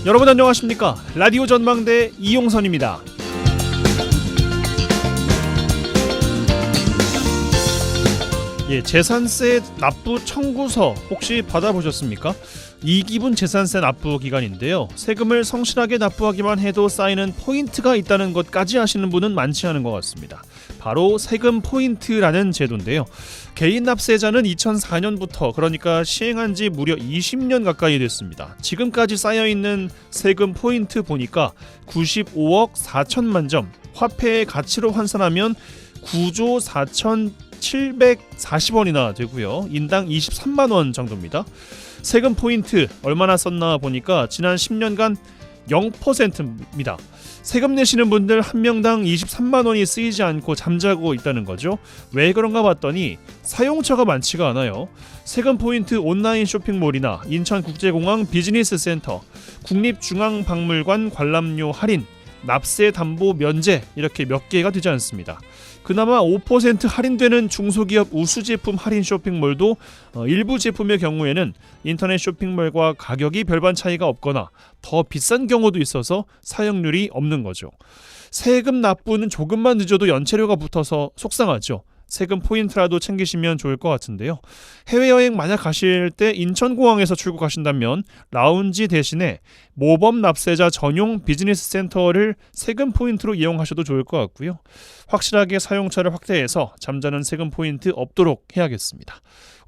여러분 안녕하십니까? 라디오 전망대 이용선입니다. 재산세 납부 청구서 혹시 받아보셨습니까? 이기분 재산세 납부 기간인데요. 세금을 성실하게 납부하기만 해도 쌓이는 포인트가 있다는 것까지 아시는 분은 많지 않은 것 같습니다. 바로 세금 포인트라는 제도인데요. 개인 납세자는 2004년부터 그러니까 시행한 지 무려 20년 가까이 됐습니다. 지금까지 쌓여있는 세금 포인트 보니까 95억 4천만 점, 화폐의 가치로 환산하면 9조 4,740원이나 되고요. 인당 23만 원 정도입니다. 세금 포인트 얼마나 썼나 보니까 지난 10년간 0%입니다. 세금 내시는 분들 한 명당 23만 원이 쓰이지 않고 잠자고 있다는 거죠. 왜 그런가 봤더니 사용처가 많지가 않아요. 세금 포인트 온라인 쇼핑몰이나 인천국제공항 비즈니스 센터, 국립중앙박물관 관람료 할인, 납세 담보 면제 이렇게 몇 개가 되지 않습니다. 그나마 5% 할인되는 중소기업 우수 제품 할인 쇼핑몰도 일부 제품의 경우에는 인터넷 쇼핑몰과 가격이 별반 차이가 없거나 더 비싼 경우도 있어서 사용률이 없는 거죠. 세금 납부는 조금만 늦어도 연체료가 붙어서 속상하죠. 세금 포인트라도 챙기시면 좋을 것 같은데요. 해외여행 만약 가실 때 인천공항에서 출국하신다면 라운지 대신에 모범 납세자 전용 비즈니스 센터를 세금 포인트로 이용하셔도 좋을 것 같고요. 확실하게 사용처를 확대해서 잠자는 세금 포인트 없도록 해야겠습니다.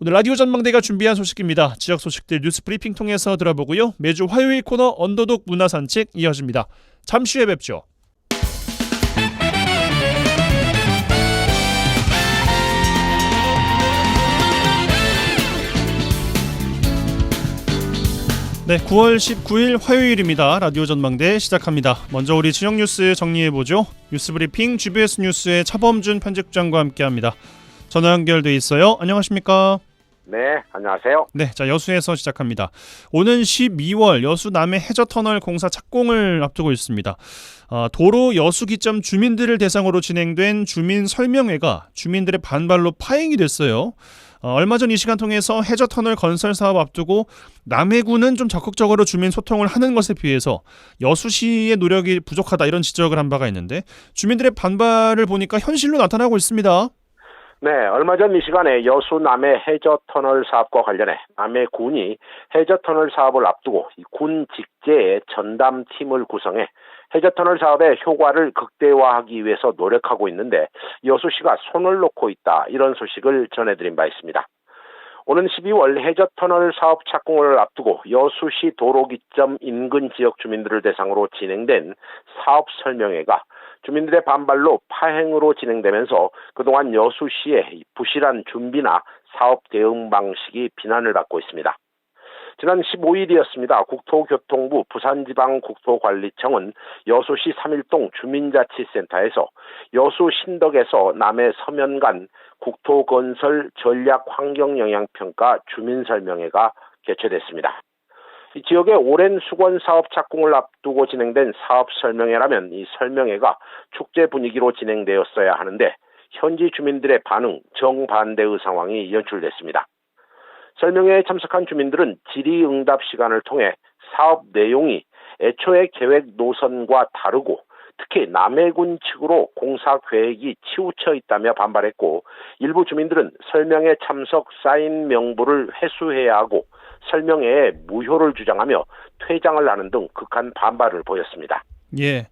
오늘 라디오 전망대가 준비한 소식입니다. 지역 소식들 뉴스 브리핑 통해서 들어보고요. 매주 화요일 코너 언더독 문화산책 이어집니다. 잠시 후에 뵙죠. 네, 9월 19일 화요일입니다. 라디오 전망대 시작합니다. 먼저 우리 지역 뉴스 정리해보죠. 뉴스브리핑 GBS 뉴스의 차범준 편집장과 함께합니다. 전화 연결돼 있어요. 안녕하십니까? 네, 안녕하세요. 네, 자 여수에서 시작합니다. 오는 12월 여수 남해 해저터널 공사 착공을 앞두고 있습니다. 도로 여수 기점 주민들을 대상으로 진행된 주민 설명회가 주민들의 반발로 파행이 됐어요. 얼마 전 이 시간 통해서 해저터널 건설 사업 앞두고 남해군은 좀 적극적으로 주민 소통을 하는 것에 비해서 여수시의 노력이 부족하다 이런 지적을 한 바가 있는데 주민들의 반발을 보니까 현실로 나타나고 있습니다. 네, 얼마 전 이 시간에 여수 남해 해저터널 사업과 관련해 남해군이 해저터널 사업을 앞두고 군 직제의 전담팀을 구성해 해저터널 사업의 효과를 극대화하기 위해서 노력하고 있는데 여수시가 손을 놓고 있다 이런 소식을 전해드린 바 있습니다. 오는 12월 해저터널 사업 착공을 앞두고 여수시 도로기점 인근 지역 주민들을 대상으로 진행된 사업 설명회가 주민들의 반발로 파행으로 진행되면서 그동안 여수시의 부실한 준비나 사업 대응 방식이 비난을 받고 있습니다. 지난 15일이었습니다. 국토교통부 부산지방국토관리청은 여수시 3일동 주민자치센터에서 여수 신덕에서 남해 서면 간 국토건설 전략 환경영향평가 주민설명회가 개최됐습니다. 이 지역의 오랜 수건 사업 착공을 앞두고 진행된 사업 설명회라면 이 설명회가 축제 분위기로 진행되었어야 하는데 현지 주민들의 반응, 정반대의 상황이 연출됐습니다. 설명회에 참석한 주민들은 질의응답 시간을 통해 사업 내용이 애초에 계획 노선과 다르고 특히 남해군 측으로 공사 계획이 치우쳐 있다며 반발했고 일부 주민들은 설명회 참석 사인 명부를 회수해야 하고 설명회에 무효를 주장하며 퇴장을 하는 등 극한 반발을 보였습니다. 예,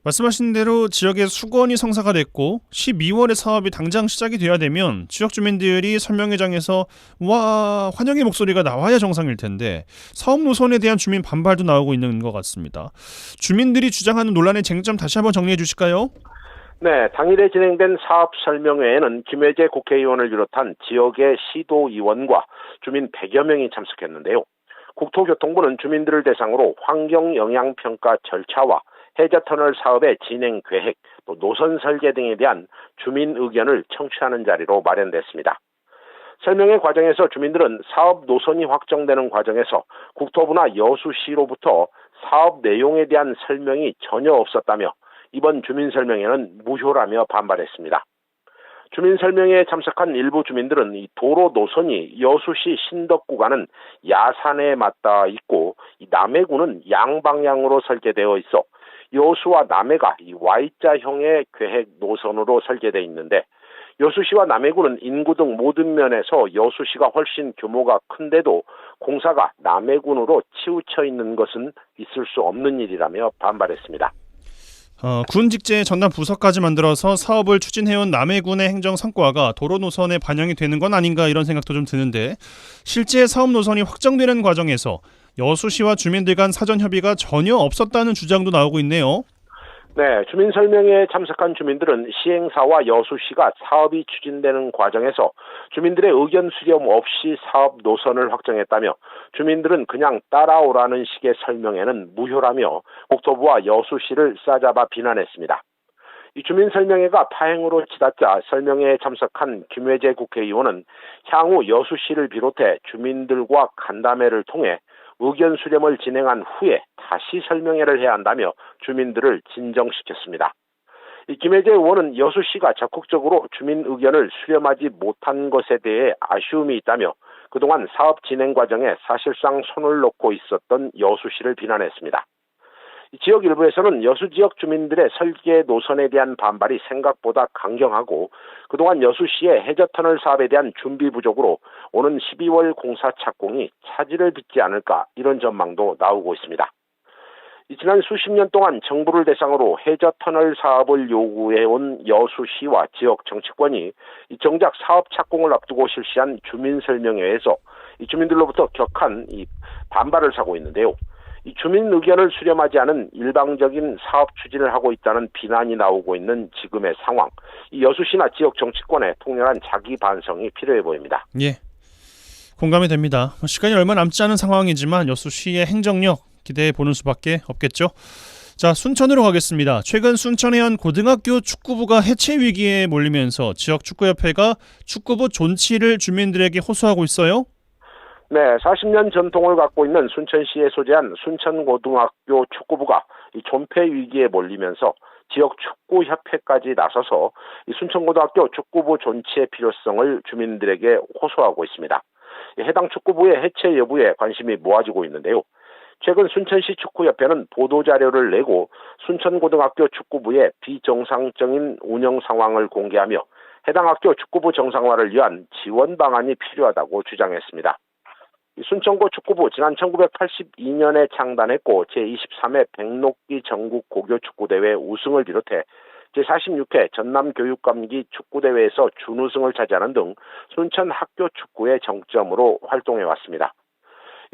말씀하신 대로 지역에 수건이 성사가 됐고 12월에 사업이 당장 시작이 돼야 되면 지역 주민들이 설명회장에서 와 환영의 목소리가 나와야 정상일 텐데 사업 노선에 대한 주민 반발도 나오고 있는 것 같습니다. 주민들이 주장하는 논란의 쟁점 다시 한번 정리해 주실까요? 네, 당일에 진행된 사업 설명회에는 김혜재 국회의원을 비롯한 지역의 시도의원과 주민 100여 명이 참석했는데요. 국토교통부는 주민들을 대상으로 환경영향평가 절차와 해저터널 사업의 진행 계획, 또 노선 설계 등에 대한 주민 의견을 청취하는 자리로 마련됐습니다. 설명회 과정에서 주민들은 사업 노선이 확정되는 과정에서 국토부나 여수시로부터 사업 내용에 대한 설명이 전혀 없었다며 이번 주민설명회는 무효라며 반발했습니다. 주민 설명회에 참석한 일부 주민들은 이 도로 노선이 여수시 신덕 구간은 야산에 맞닿아 있고 이 남해군은 양방향으로 설계되어 있어 여수와 남해가 이 Y자형의 계획 노선으로 설계되어 있는데 여수시와 남해군은 인구 등 모든 면에서 여수시가 훨씬 규모가 큰데도 공사가 남해군으로 치우쳐 있는 것은 있을 수 없는 일이라며 반발했습니다. 군 직제에 전담 부서까지 만들어서 사업을 추진해온 남해군의 행정 성과가 도로 노선에 반영이 되는 건 아닌가 이런 생각도 좀 드는데 실제 사업 노선이 확정되는 과정에서 여수시와 주민들 간 사전 협의가 전혀 없었다는 주장도 나오고 있네요. 네, 주민 설명회에 참석한 주민들은 시행사와 여수시가 사업이 추진되는 과정에서 주민들의 의견 수렴 없이 사업 노선을 확정했다며 주민들은 그냥 따라오라는 식의 설명회는 무효라며 국토부와 여수시를 싸잡아 비난했습니다. 이 주민 설명회가 파행으로 치닫자 설명회에 참석한 김회재 국회의원은 향후 여수시를 비롯해 주민들과 간담회를 통해 의견 수렴을 진행한 후에 다시 설명회를 해야 한다며 주민들을 진정시켰습니다. 이 김혜재 의원은 여수시가 적극적으로 주민 의견을 수렴하지 못한 것에 대해 아쉬움이 있다며 그동안 사업 진행 과정에 사실상 손을 놓고 있었던 여수시를 비난했습니다. 지역 일부에서는 여수 지역 주민들의 설계 노선에 대한 반발이 생각보다 강경하고 그동안 여수시의 해저터널 사업에 대한 준비 부족으로 오는 12월 공사 착공이 차질을 빚지 않을까 이런 전망도 나오고 있습니다. 지난 수십 년 동안 정부를 대상으로 해저터널 사업을 요구해온 여수시와 지역 정치권이 정작 사업 착공을 앞두고 실시한 주민설명회에서 주민들로부터 격한 반발을 사고 있는데요. 이 주민 의견을 수렴하지 않은 일방적인 사업 추진을 하고 있다는 비난이 나오고 있는 지금의 상황. 이 여수시나 지역 정치권의 통렬한 자기 반성이 필요해 보입니다. 예, 공감이 됩니다. 시간이 얼마 남지 않은 상황이지만 여수시의 행정력 기대해 보는 수밖에 없겠죠. 자, 순천으로 가겠습니다. 최근 순천의 한 고등학교 축구부가 해체 위기에 몰리면서 지역 축구협회가 축구부 존치를 주민들에게 호소하고 있어요. 네, 40년 전통을 갖고 있는 순천시에 소재한 순천고등학교 축구부가 이 존폐 위기에 몰리면서 지역 축구협회까지 나서서 이 순천고등학교 축구부 존치의 필요성을 주민들에게 호소하고 있습니다. 해당 축구부의 해체 여부에 관심이 모아지고 있는데요. 최근 순천시 축구협회는 보도자료를 내고 순천고등학교 축구부의 비정상적인 운영 상황을 공개하며 해당 학교 축구부 정상화를 위한 지원 방안이 필요하다고 주장했습니다. 순천고 축구부 지난 1982년에 창단했고 제23회 백록기 전국 고교축구대회 우승을 비롯해 제46회 전남교육감기 축구대회에서 준우승을 차지하는 등 순천 학교 축구의 정점으로 활동해왔습니다.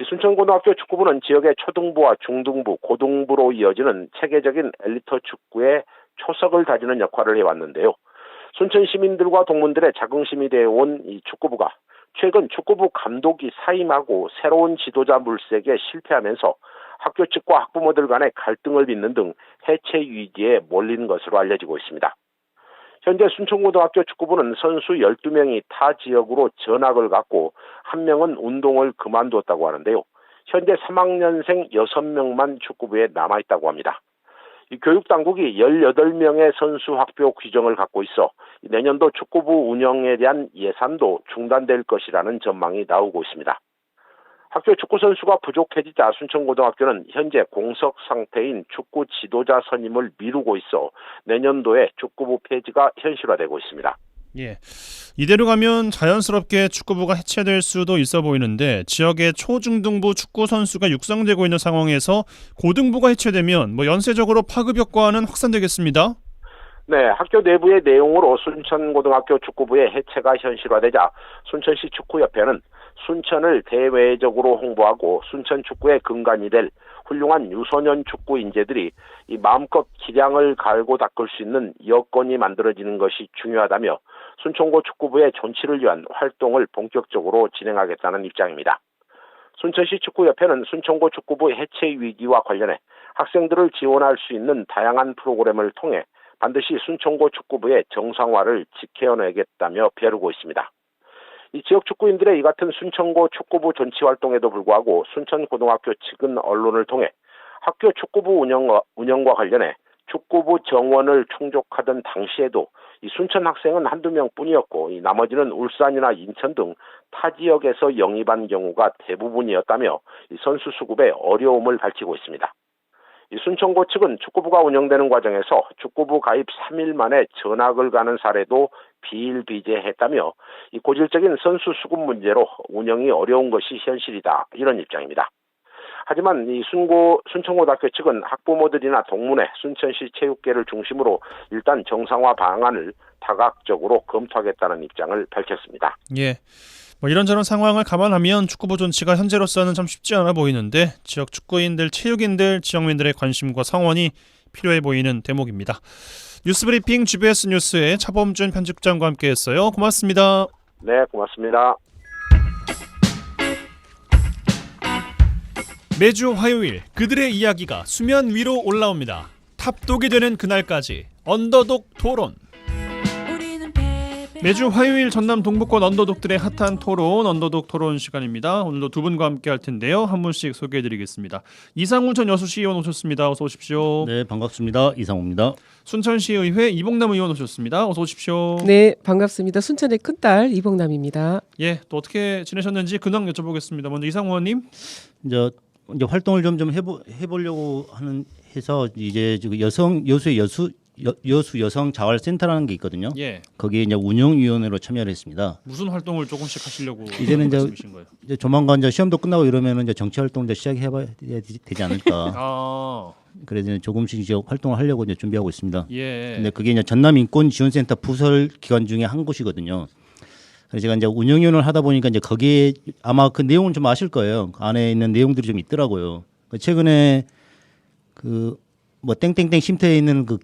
순천고등학교 축구부는 지역의 초등부와 중등부, 고등부로 이어지는 체계적인 엘리트 축구의 초석을 다지는 역할을 해왔는데요. 순천 시민들과 동문들의 자긍심이 되어온 이 축구부가 최근 축구부 감독이 사임하고 새로운 지도자 물색에 실패하면서 학교 측과 학부모들 간의 갈등을 빚는 등 해체 위기에 몰린 것으로 알려지고 있습니다. 현재 순천고등학교 축구부는 선수 12명이 타 지역으로 전학을 갔고 1명은 운동을 그만두었다고 하는데요. 현재 3학년생 6명만 축구부에 남아있다고 합니다. 이 교육당국이 18명의 선수 학교 규정을 갖고 있어 내년도 축구부 운영에 대한 예산도 중단될 것이라는 전망이 나오고 있습니다. 학교 축구 선수가 부족해지자 순천고등학교는 현재 공석 상태인 축구 지도자 선임을 미루고 있어 내년도에 축구부 폐지가 현실화되고 있습니다. 예, 이대로 가면 자연스럽게 축구부가 해체될 수도 있어 보이는데 지역의 초중등부 축구 선수가 육성되고 있는 상황에서 고등부가 해체되면 연쇄적으로 파급 효과는 확산되겠습니다. 네, 학교 내부의 내용으로 순천고등학교 축구부의 해체가 현실화되자 순천시 축구협회는 순천을 대외적으로 홍보하고 순천 축구의 근간이 될 훌륭한 유소년 축구 인재들이 이 마음껏 기량을 갈고 닦을 수 있는 여건이 만들어지는 것이 중요하다며 순천고 축구부의 존치를 위한 활동을 본격적으로 진행하겠다는 입장입니다. 순천시 축구협회는 순천고 축구부 해체 위기와 관련해 학생들을 지원할 수 있는 다양한 프로그램을 통해 반드시 순천고 축구부의 정상화를 지켜내겠다며 벼르고 있습니다. 이 지역 축구인들의 이 같은 순천고 축구부 존치 활동에도 불구하고 순천고등학교 측은 언론을 통해 학교 축구부 운영과 관련해 축구부 정원을 충족하던 당시에도 이 순천 학생은 한두 명뿐이었고 이 나머지는 울산이나 인천 등 타 지역에서 영입한 경우가 대부분이었다며 이 선수 수급에 어려움을 밝히고 있습니다. 이 순천고 측은 축구부가 운영되는 과정에서 축구부 가입 3일 만에 전학을 가는 사례도 비일비재했다며 이 고질적인 선수 수급 문제로 운영이 어려운 것이 현실이다, 이런 입장입니다. 하지만 이 순천고등학교 측은 학부모들이나 동문회, 순천시 체육계를 중심으로 일단 정상화 방안을 다각적으로 검토하겠다는 입장을 밝혔습니다. 예. 뭐 이런저런 상황을 감안하면 축구부 존치가 현재로서는 참 쉽지 않아 보이는데 지역 축구인들, 체육인들, 지역민들의 관심과 성원이 필요해 보이는 대목입니다. 뉴스브리핑 GBS 뉴스의 차범준 편집장과 함께했어요. 고맙습니다. 네, 고맙습니다. 매주 화요일 그들의 이야기가 수면 위로 올라옵니다. 탑독이 되는 그날까지 언더독 토론. 매주 화요일 전남 동부권 언더독들의 핫한 토론, 언더독 토론 시간입니다. 오늘도 두 분과 함께 할 텐데요. 한 분씩 소개해드리겠습니다. 이상훈 전 여수시의원 오셨습니다. 어서 오십시오. 네, 반갑습니다. 이상호입니다. 순천시의회 이봉남 의원 오셨습니다. 어서 오십시오. 네, 반갑습니다. 순천의 큰딸 이봉남입니다. 예, 또 어떻게 지내셨는지 근황 여쭤보겠습니다. 먼저 이상훈 의원님. 이제 활동을 좀 해보려고 해서 이제 여수 여성 자활센터라는 게 있거든요. 예. 거기에 이제 운영위원회로 참여를 했습니다. 무슨 활동을 조금씩 하시려고 이제는 말씀이신 거예요? 이제 조만간 이제 시험도 끝나고 이러면은 이제 정치 활동도 시작해봐야 되지 않을까. 아, 그래서 이제 조금씩 이제 활동을 하려고 이제 준비하고 있습니다. 예. 근데 그게 이제 전남 인권지원센터 부설 기관 중에 한 곳이거든요. 그래서 제가 이제 운영위원을 하다 보니까 이제 거기에 아마 그 내용은 좀 아실 거예요. 그 안에 있는 내용들이 좀 있더라고요. 최근에 그 뭐 땡땡땡 쉼터에 있는 그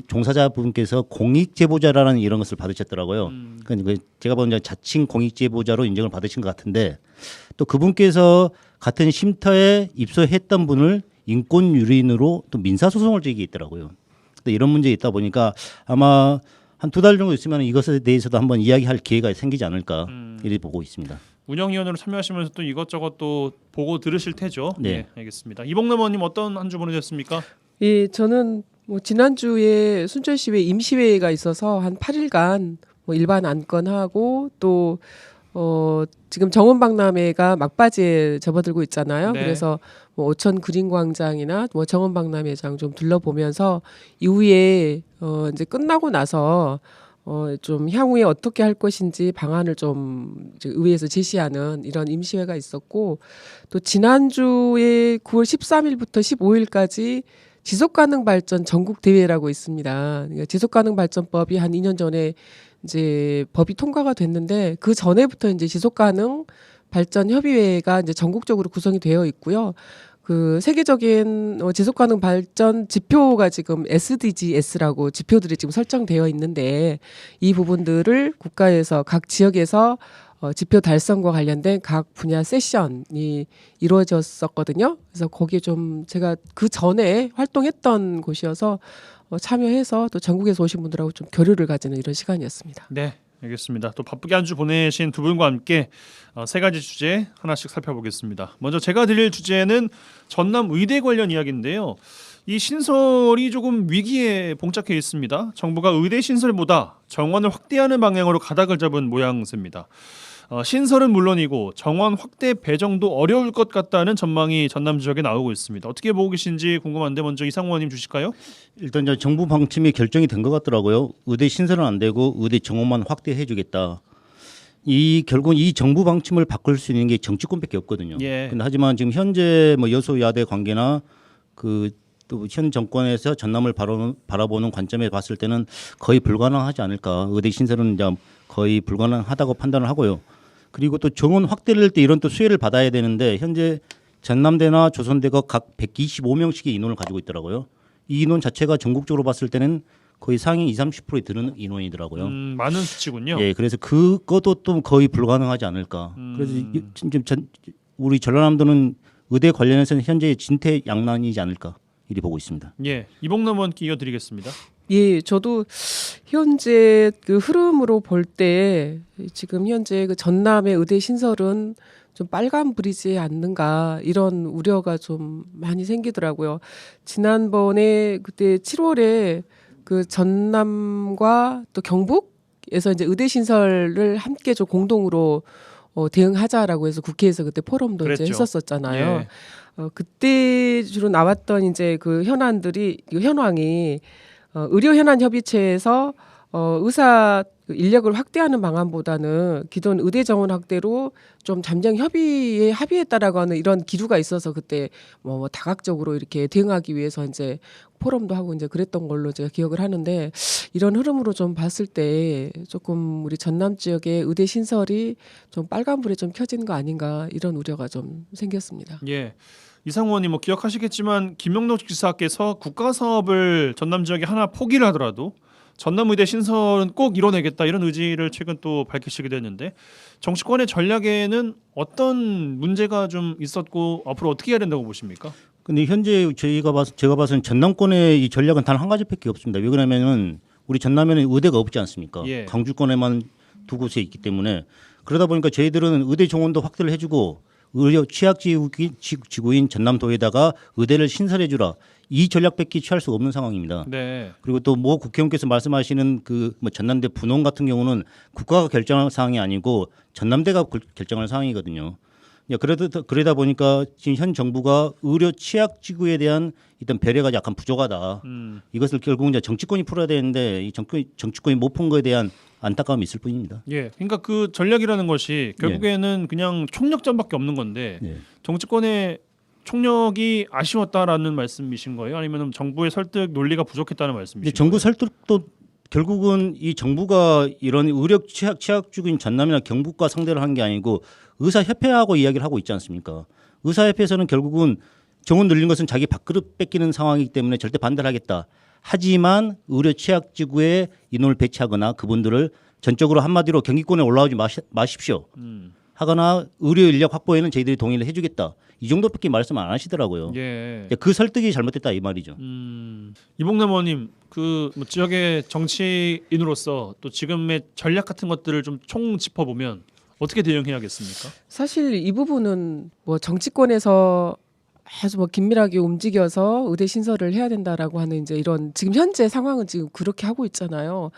종사자분께서 공익제보자라는 이런 것을 받으셨더라고요. 그러니까 제가 보는 자칭 공익제보자로 인정을 받으신 것 같은데 또 그분께서 같은 쉼터에 입소했던 분을 인권유린으로 또 민사소송을 제기했더라고요. 이런 문제 있다 보니까 아마 한 2달 정도 있으면 이것에 대해서도 한번 이야기할 기회가 생기지 않을까 이렇게 보고 있습니다. 운영위원으로 참여하시면서 또 이것저것 또 보고 들으실 테죠. 네. 네, 알겠습니다. 이봉남 의원님 어떤 한 주 보내셨습니까? 예, 저는 뭐 지난주에 순천시회 임시회가 있어서 한 8일간 뭐 일반 안건하고 또 지금 정원박람회가 막바지에 접어들고 있잖아요. 네. 그래서 뭐 오천 그린광장이나 뭐 정원박람회장 좀 둘러보면서 이후에 이제 끝나고 나서 좀 향후에 어떻게 할 것인지 방안을 좀 의회에서 제시하는 이런 임시회가 있었고 또 지난주에 9월 13일부터 15일까지 지속가능 발전 전국 대회라고 있습니다. 그러니까 지속가능 발전법이 한 2년 전에 이제 법이 통과가 됐는데 그 전에부터 이제 지속가능 발전 협의회가 이제 전국적으로 구성이 되어 있고요. 그 세계적인 지속가능 발전 지표가 지금 SDGs라고 지표들이 지금 설정되어 있는데 이 부분들을 국가에서 각 지역에서 지표 달성과 관련된 각 분야 세션이 이루어졌었거든요. 그래서 거기에 좀 제가 그 전에 활동했던 곳이어서 참여해서 또 전국에서 오신 분들하고 좀 교류를 가지는 이런 시간이었습니다. 네, 알겠습니다. 또 바쁘게 한 주 보내신 두 분과 함께 세 가지 주제 하나씩 살펴보겠습니다. 먼저 제가 드릴 주제는 전남 의대 관련 이야기인데요. 이 신설이 조금 위기에 봉착해 있습니다. 정부가 의대 신설보다 정원을 확대하는 방향으로 가닥을 잡은 모양새입니다. 신설은 물론이고 정원 확대 배정도 어려울 것 같다는 전망이 전남 지역에 나오고 있습니다. 어떻게 보고 계신지 궁금한데 먼저 이상호 의원님 주실까요? 일단 이제 정부 방침이 결정이 된 것 같더라고요. 의대 신설은 안 되고 의대 정원만 확대해주겠다. 결국 이 정부 방침을 바꿀 수 있는 게 정치권밖에 없거든요. 예. 근데 하지만 지금 현재 뭐 여소야대 관계나 또 현 정권에서 전남을 바라보는 관점에 봤을 때는 거의 불가능하지 않을까. 의대 신설은 이제 거의 불가능하다고 판단을 하고요. 그리고 또 정원 확대를 할 때 이런 또 수혜를 받아야 되는데 현재 전남대나 조선대가 각 125명씩의 인원을 가지고 있더라고요. 이 인원 자체가 전국적으로 봤을 때는 거의 상위 20-30%에 드는 인원이더라고요. 많은 수치군요. 예, 그래서 그것도 또 거의 불가능하지 않을까. 그래서 우리 전라남도는 의대 관련해서는 현재 진퇴양난이지 않을까 이리 보고 있습니다. 예, 이봉남 의원께 이어드리겠습니다. 예, 저도 현재 그 흐름으로 볼 때 지금 현재 그 전남의 의대 신설은 좀 빨간불이지 않는가 이런 우려가 좀 많이 생기더라고요. 지난번에 그때 7월에 그 전남과 또 경북에서 이제 의대 신설을 함께 좀 공동으로 대응하자라고 해서 국회에서 그때 포럼도 그랬죠. 이제 했었었잖아요. 예. 그때 주로 나왔던 이제 그 현안들이 그 현황이 의료 현안 협의체에서 의사 인력을 확대하는 방안보다는 기존 의대 정원 확대로 좀 잠정 협의에 합의했다라고 하는 이런 기류가 있어서 그때 뭐 다각적으로 이렇게 대응하기 위해서 이제 포럼도 하고 이제 그랬던 걸로 제가 기억을 하는데 이런 흐름으로 좀 봤을 때 조금 우리 전남 지역의 의대 신설이 좀 빨간불에 좀 켜진 거 아닌가 이런 우려가 좀 생겼습니다. 예. 이상우 의원님 뭐 기억하시겠지만 김영록 지사께서 국가 사업을 전남 지역에 하나 포기를 하더라도 전남의대 신설은 꼭 이뤄내겠다 이런 의지를 최근 또 밝히시기도 했는데 정치권의 전략에는 어떤 문제가 좀 있었고 앞으로 어떻게 해야 된다고 보십니까? 근데 현재 제가 봐서는 전남권의 이 전략은 단 한 가지밖에 없습니다. 왜 그러냐면은 우리 전남에는 의대가 없지 않습니까? 예. 광주권에만 두 곳에 있기 때문에 그러다 보니까 저희들은 의대 정원도 확대를 해주고 의료 취약지구인 전남도에다가 의대를 신설해주라 이 전략밖에 취할 수 없는 상황입니다. 네. 그리고 또 모 국회의원께서 말씀하시는 그 뭐 전남대 분원 같은 경우는 국가가 결정할 사항이 아니고 전남대가 결정할 사항이거든요. 그러다 보니까 지금 현 정부가 의료 취약지구에 대한 일단 배려가 약간 부족하다. 이것을 결국 이제 정치권이 풀어야 되는데 이 정치권이 못 푼 거에 대한 안타까움이 있을 뿐입니다. 예. 그러니까 그 전략이라는 것이 결국에는 그냥 총력전밖에 없는 건데 네. 정치권의 총력이 아쉬웠다라는 말씀이신 거예요? 아니면 정부의 설득 논리가 부족했다는 근데 말씀이신 정부 거예요? 설득도 결국은 이 정부가 이런 의료 취약지구인 전남이나 경북과 상대를 한 게 아니고 의사협회하고 이야기를 하고 있지 않습니까? 의사협회에서는 결국은 정원 늘린 것은 자기 밥그릇 뺏기는 상황이기 때문에 절대 반대를 하겠다. 하지만 의료 취약지구에 인원을 배치하거나 그분들을 전적으로 한마디로 경기권에 올라오지 마십시오. 하거나 의료 인력 확보에는 저희들이 동의를 해주겠다. 이 정도밖에 말씀 안 하시더라고요. 예. 그 설득이 잘못됐다 이 말이죠. 이봉남 의원님 그뭐 지역의 정치인으로서 또 지금의 전략 같은 것들을 좀 총 짚어보면 어떻게 대응해야겠습니까? 사실 이 부분은 뭐 정치권에서 아주 뭐 긴밀하게 움직여서 의대 신설을 해야 된다라고 하는 이제 이런 지금 현재 상황은 지금 그렇게 하고 있잖아요.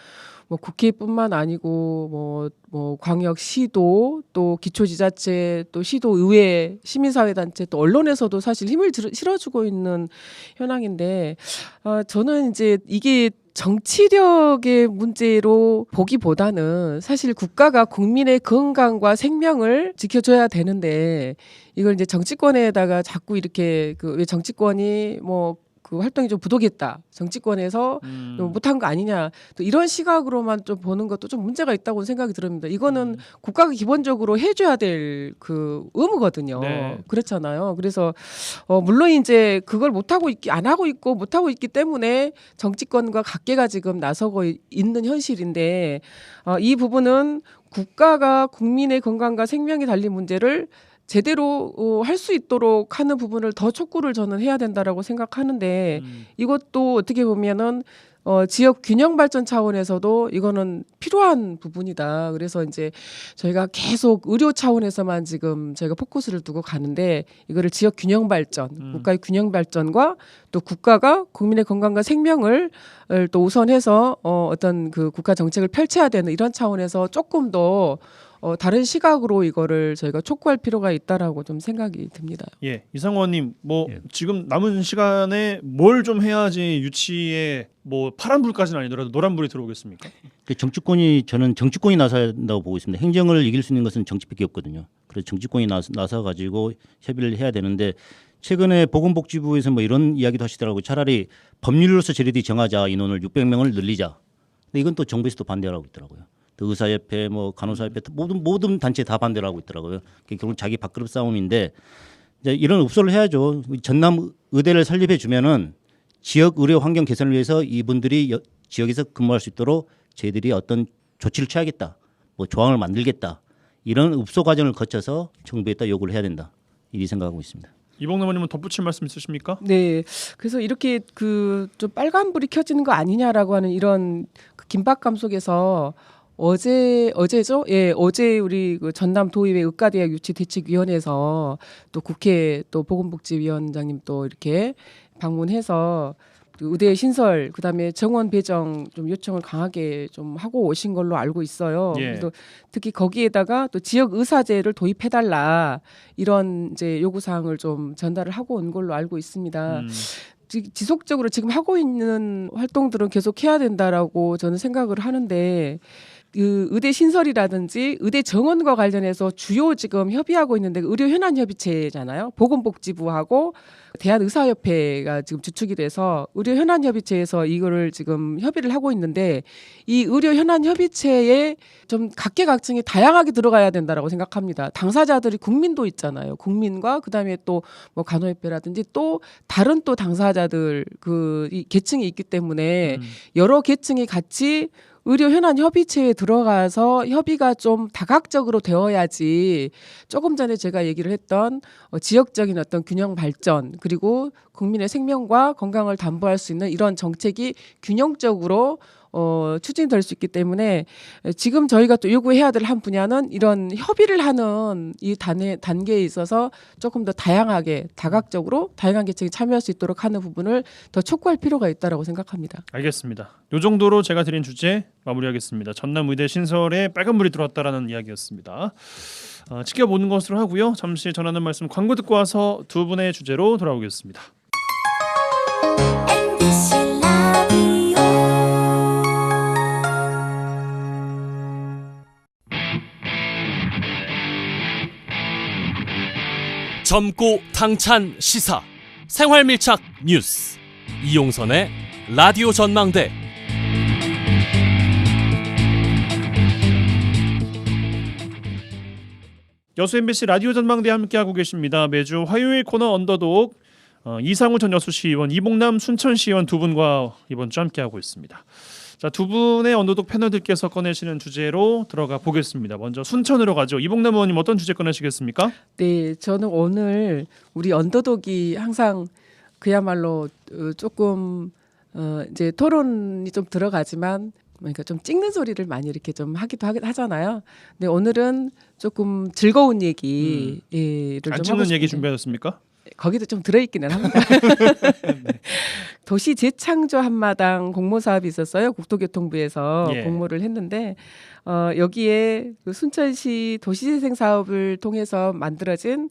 뭐 국회뿐만 아니고 뭐 광역시도 또 기초지자체 또 시도 의회 시민사회단체 또 언론에서도 사실 힘을 실어주고 있는 현황인데 저는 이제 이게 정치력의 문제로 보기보다는 사실 국가가 국민의 건강과 생명을 지켜줘야 되는데 이걸 이제 정치권에다가 자꾸 이렇게 그 왜 정치권이 뭐 그 활동이 좀 부족했다. 정치권에서 좀 못한 거 아니냐. 또 이런 시각으로만 좀 보는 것도 좀 문제가 있다고 생각이 듭니다. 이거는 국가가 기본적으로 해줘야 될 그 의무거든요. 네. 그렇잖아요. 그래서 물론 이제 그걸 안 하고 있고 못 하고 있기 때문에 정치권과 각계가 지금 나서고 있는 현실인데 이 부분은 국가가 국민의 건강과 생명이 달린 문제를 제대로 할 수 있도록 하는 부분을 더 촉구를 저는 해야 된다라고 생각하는데 이것도 어떻게 보면은 지역 균형 발전 차원에서도 이거는 필요한 부분이다. 그래서 이제 저희가 계속 의료 차원에서만 지금 저희가 포커스를 두고 가는데 이거를 지역 균형 발전, 국가의 균형 발전과 또 국가가 국민의 건강과 생명을 또 우선해서 어떤 그 국가 정책을 펼쳐야 되는 이런 차원에서 조금 더 다른 시각으로 이거를 저희가 촉구할 필요가 있다라고 좀 생각이 듭니다. 예, 이상호 의원님 뭐 예. 지금 남은 시간에 뭘 좀 해야지 유치에 뭐 파란 불까지는 아니더라도 노란 불이 들어오겠습니까? 저는 정치권이 나서야 한다고 보고 있습니다. 행정을 이길 수 있는 것은 정치밖에 없거든요. 그래서 정치권이 나서 가지고 협의를 해야 되는데 최근에 보건복지부에서 뭐 이런 이야기도 하시더라고요. 차라리 법률로서 저희들이 정하자 인원을 600명을 늘리자. 근데 이건 또 정부에서도 반대를 하고 있더라고요. 또 의사협회, 뭐 간호사협회 모든 단체 다 반대를 하고 있더라고요. 결국 자기 밥그릇 싸움인데 이제 이런 읍소를 해야죠. 전남 의대를 설립해 주면은 지역 의료 환경 개선을 위해서 이분들이 지역에서 근무할 수 있도록 저희들이 어떤 조치를 취하겠다, 뭐 조항을 만들겠다 이런 읍소 과정을 거쳐서 정부에다 요구를 해야 된다 이렇게 생각하고 있습니다. 이봉남 의원님은 덧붙일 말씀 있으십니까? 네, 그래서 이렇게 그 좀 빨간 불이 켜지는 거 아니냐라고 하는 이런 그 긴박감 속에서 어제죠? 예, 어제 우리 그 전남 도의회 의과대학 유치대책위원회에서 또 국회 또 보건복지위원장님 또 이렇게 방문해서 그 의대 신설 그다음에 정원 배정 좀 요청을 강하게 좀 하고 오신 걸로 알고 있어요. 예. 그래서 특히 거기에다가 또 지역 의사제를 도입해달라 이런 이제 요구 사항을 좀 전달을 하고 온 걸로 알고 있습니다. 지속적으로 지금 하고 있는 활동들은 계속 해야 된다라고 저는 생각을 하는데 그 의대 신설이라든지 의대 정원과 관련해서 주요 지금 협의하고 있는데 의료 현안 협의체잖아요. 보건복지부하고 대한의사협회가 지금 주축이 돼서 의료 현안 협의체에서 이거를 지금 협의를 하고 있는데 이 의료 현안 협의체에 좀 각계각층이 다양하게 들어가야 된다라고 생각합니다. 당사자들이 국민도 있잖아요. 국민과 그다음에 또 뭐 간호협회라든지 또 다른 또 당사자들 이 계층이 있기 때문에 여러 계층이 같이 의료 현안 협의체에 들어가서 협의가 좀 다각적으로 되어야지 조금 전에 제가 얘기를 했던 지역적인 어떤 균형 발전 그리고 국민의 생명과 건강을 담보할 수 있는 이런 정책이 균형적으로 추진될 수 있기 때문에 지금 저희가 또 요구해야 될 한 분야는 이런 협의를 하는 이 단계에 있어서 조금 더 다양하게 다각적으로 다양한 계층이 참여할 수 있도록 하는 부분을 더 촉구할 필요가 있다라고 생각합니다. 알겠습니다. 요 정도로 제가 드린 주제 마무리하겠습니다. 전남 의대 신설에 빨간불이 들어왔다라는 이야기였습니다. 지켜보는 것으로 하고요. 잠시 전하는 말씀 광고 듣고 와서 두 분의 주제로 돌아오겠습니다. MBC 라디오 젊고 당찬 시사 생활밀착 뉴스 이용선의 라디오 전망대. 여수 MBC 라디오 전망대 함께하고 계십니다. 매주 화요일 코너 언더독 이상우 전 여수시의원, 이봉남 순천시의원 두 분과 이번 주 함께하고 있습니다. 자, 두 분의 언더독 패널들께서 꺼내시는 주제로 들어가 보겠습니다. 먼저 순천으로 가죠. 이봉남 의원님 어떤 주제 꺼내시겠습니까? 네, 저는 오늘 우리 언더독이 항상 그야말로 조금 이제 토론이 좀 들어가지만 그러니까 좀 찍는 소리를 많이 이렇게 좀 하기도 하잖아요. 근데 오늘은 조금 즐거운 얘기를 좀 안 하고 찍는 얘기 싶은데 준비하셨습니까? 거기도 좀 들어있기는 합니다. 네. 도시 재창조 한마당 공모 사업이 있었어요. 국토교통부에서 예. 공모를 했는데 여기에 그 순천시 도시재생 사업을 통해서 만들어진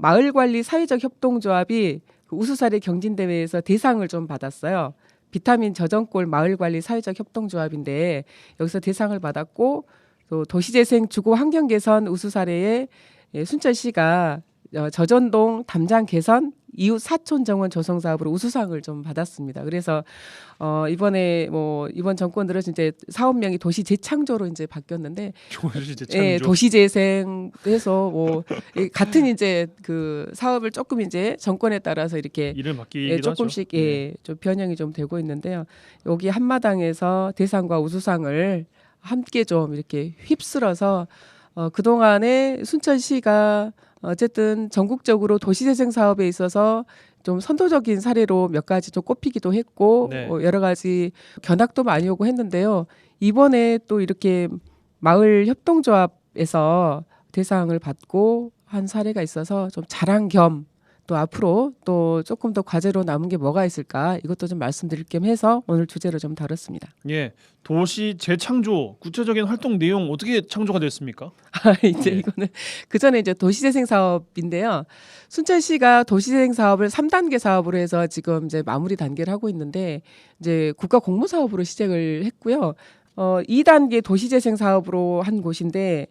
마을관리 사회적 협동조합이 그 우수사례 경진대회에서 대상을 좀 받았어요. 비타민 저전골 마을관리 사회적 협동조합인데 여기서 대상을 받았고 또 도시재생 주거 환경개선 우수사례에 순천시가 저전동 담장 개선 이웃 사촌 정원 조성 사업으로 우수상을 좀 받았습니다. 그래서 이번에 이번 정권들은 이제 사업명이 도시 재창조로 이제 바뀌었는데, 예, 도시 재생해서 같은 이제 그 사업을 조금 이제 정권에 따라서 이렇게 일을 맡기기도 조금씩 하죠. 좀 변형이 좀 되고 있는데요. 여기 한마당에서 대상과 우수상을 함께 좀 이렇게 휩쓸어서 그동안에 순천시가 어쨌든 전국적으로 도시재생 사업에 있어서 좀 선도적인 사례로 몇 가지 좀 꼽히기도 했고 네. 여러 가지 견학도 많이 오고 했는데요. 이번에 또 이렇게 마을 협동조합에서 대상을 받고 한 사례가 있어서 좀 자랑 겸 또 앞으로 또 조금 더 과제로 남은 게 뭐가 있을까 이것도 좀 말씀드릴 겸 해서 오늘 주제로 좀 다뤘습니다. 예, 도시 재창조 구체적인 활동 내용 어떻게 창조가 됐습니까? 이제 네. 이거는 그 전에 이제 도시재생 사업인데요. 순천시가 도시재생 사업을 3단계 사업으로 해서 지금 이제 마무리 단계를 하고 있는데 이제 국가 공모 사업으로 시작을 했고요. 2단계 도시재생 사업으로 한 곳인데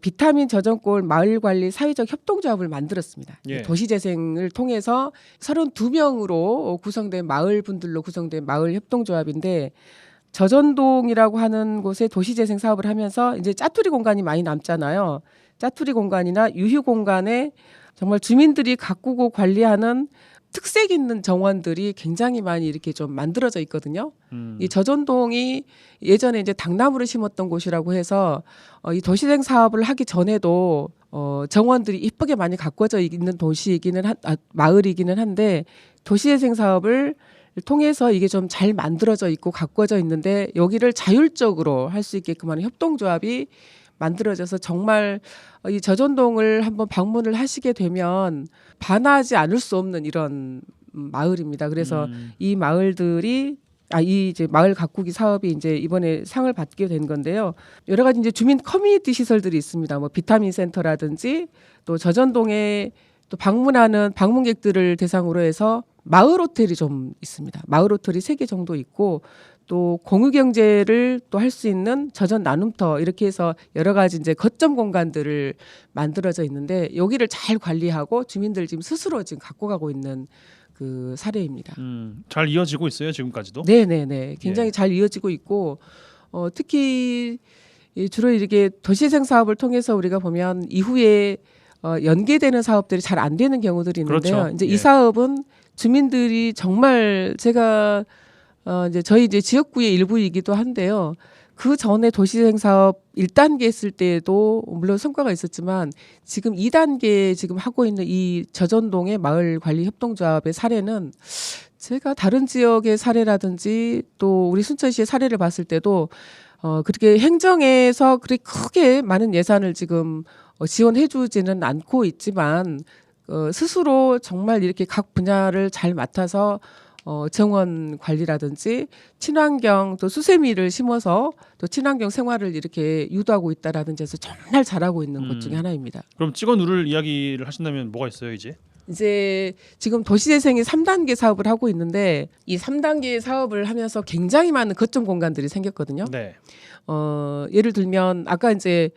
비타민 저전골 마을관리 사회적 협동조합을 만들었습니다. 예. 도시재생을 통해서 32명으로 구성된 마을분들로 구성된 마을 협동조합인데 저전동이라고 하는 곳에 도시재생 사업을 하면서 이제 짜투리 공간이 많이 남잖아요. 짜투리 공간이나 유휴 공간에 정말 주민들이 가꾸고 관리하는 특색 있는 정원들이 굉장히 많이 이렇게 좀 만들어져 있거든요. 이 저전동이 예전에 이제 당나무를 심었던 곳이라고 해서 이 도시재생 사업을 하기 전에도 정원들이 이쁘게 많이 가꿔져 있는 마을이기는 한데 도시재생 사업을 통해서 이게 좀 잘 만들어져 있고 가꿔져 있는데 여기를 자율적으로 할 수 있게끔 하는 협동조합이 만들어져서 정말 이 저전동을 한번 방문을 하시게 되면 반하지 않을 수 없는 이런 마을입니다. 그래서 이 마을들이 이 이제 마을 가꾸기 사업이 이제 이번에 상을 받게 된 건데요. 여러 가지 이제 주민 커뮤니티 시설들이 있습니다. 뭐 비타민 센터라든지 또 저전동에 또 방문하는 방문객들을 대상으로 해서 마을 호텔이 좀 있습니다. 마을 호텔이 3개 정도 있고 또 공유 경제를 또 할 수 있는 저전 나눔터 이렇게 해서 여러 가지 이제 거점 공간들을 만들어져 있는데 여기를 잘 관리하고 주민들 지금 스스로 지금 갖고 가고 있는 그 사례입니다. 잘 이어지고 있어요 지금까지도. 네네네, 굉장히 잘 이어지고 있고 특히 주로 이렇게 도시재생 사업을 통해서 우리가 보면 이후에 연계되는 사업들이 잘 안 되는 경우들이 있는데요. 그렇죠. 이제 이 사업은 주민들이 정말 제가 이제 저희 이제 지역구의 일부이기도 한데요. 그 전에 도시재생 사업 1단계 했을 때에도 물론 성과가 있었지만 지금 2단계 지금 하고 있는 이 저전동의 마을 관리 협동조합의 사례는 제가 다른 지역의 사례라든지 또 우리 순천시의 사례를 봤을 때도 그렇게 행정에서 그렇게 크게 많은 예산을 지금 지원해주지는 않고 있지만 스스로 정말 이렇게 각 분야를 잘 맡아서 정원 관리라든지 친환경 또 수세미를 심어서 또 친환경 생활을 이렇게 유도하고 있다라든지 해서 정말 잘하고 있는 곳 중에 하나입니다. 그럼 찍어 누를 이야기를 하신다면 뭐가 있어요 이제? 이제 지금 도시재생이 3단계 사업을 하고 있는데 이 3단계 사업을 하면서 굉장히 많은 거점 공간들이 생겼거든요. 네. 예를 들면 아까 이제